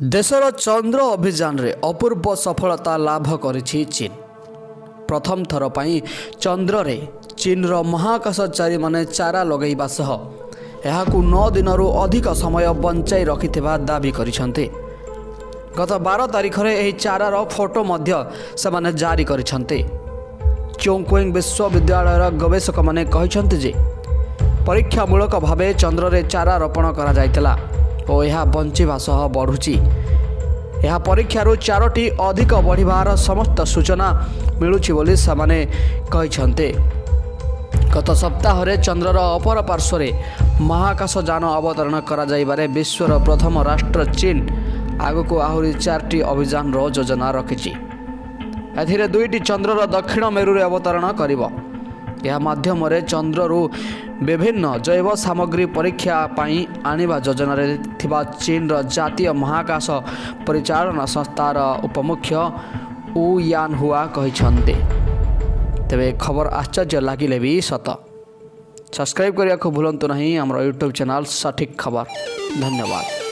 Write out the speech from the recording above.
देशर चंद्र अभियान रे अपूर्व सफलता लाभ करिछि चीन। प्रथम थर पई चंद्र रे चीन रो महाकाशचारी माने चारा लगैबा सह एहाकु 9 दिनरु अधिक समय बंचाई रखिथिबा दाबी करिसंते। गत 12 तारिख रे एही चारार फोटो मध्य सेमाने जारी करिसंते। चोंगक्वेंग विश्वविद्यालयर गवेषक माने कहिसंते जे परीक्षामूलक भावे चंद्र रे चारा रोपण करा जायतला और यह बंचिबा सह बढ़ुची। यह परीक्षारू 4टी अधिक बढ़िबार समस्त सूचना मिलुची बोली सेमाने कहिसंते। गत सप्ताह रे चंद्रर अपर पार्श्व महाकाश यान अवतरण करा जाइबारे विश्वर प्रथम राष्ट्र चीन आगको आहुरी 4टी अभियान रो योजना रखिछि। एथिरे 2टी चंद्रर दक्षिण मेरु रे अवतरण करिवो। यह माध्यम रे चंद्ररू विभिन्न जैव सामग्री परीक्षा पाई आनिबा योजना रे थिबा चीन रो जातीय महाकाश परिचालन संस्थार उपमुख्य ऊ यान हुआ कहिसंते। तेबे खबर आश्चर्य लागिले भी सत। सब्सक्राइब करिया को भूलंतु नहीं हमर यूट्यूब चैनल सठिक खबर। धन्यवाद।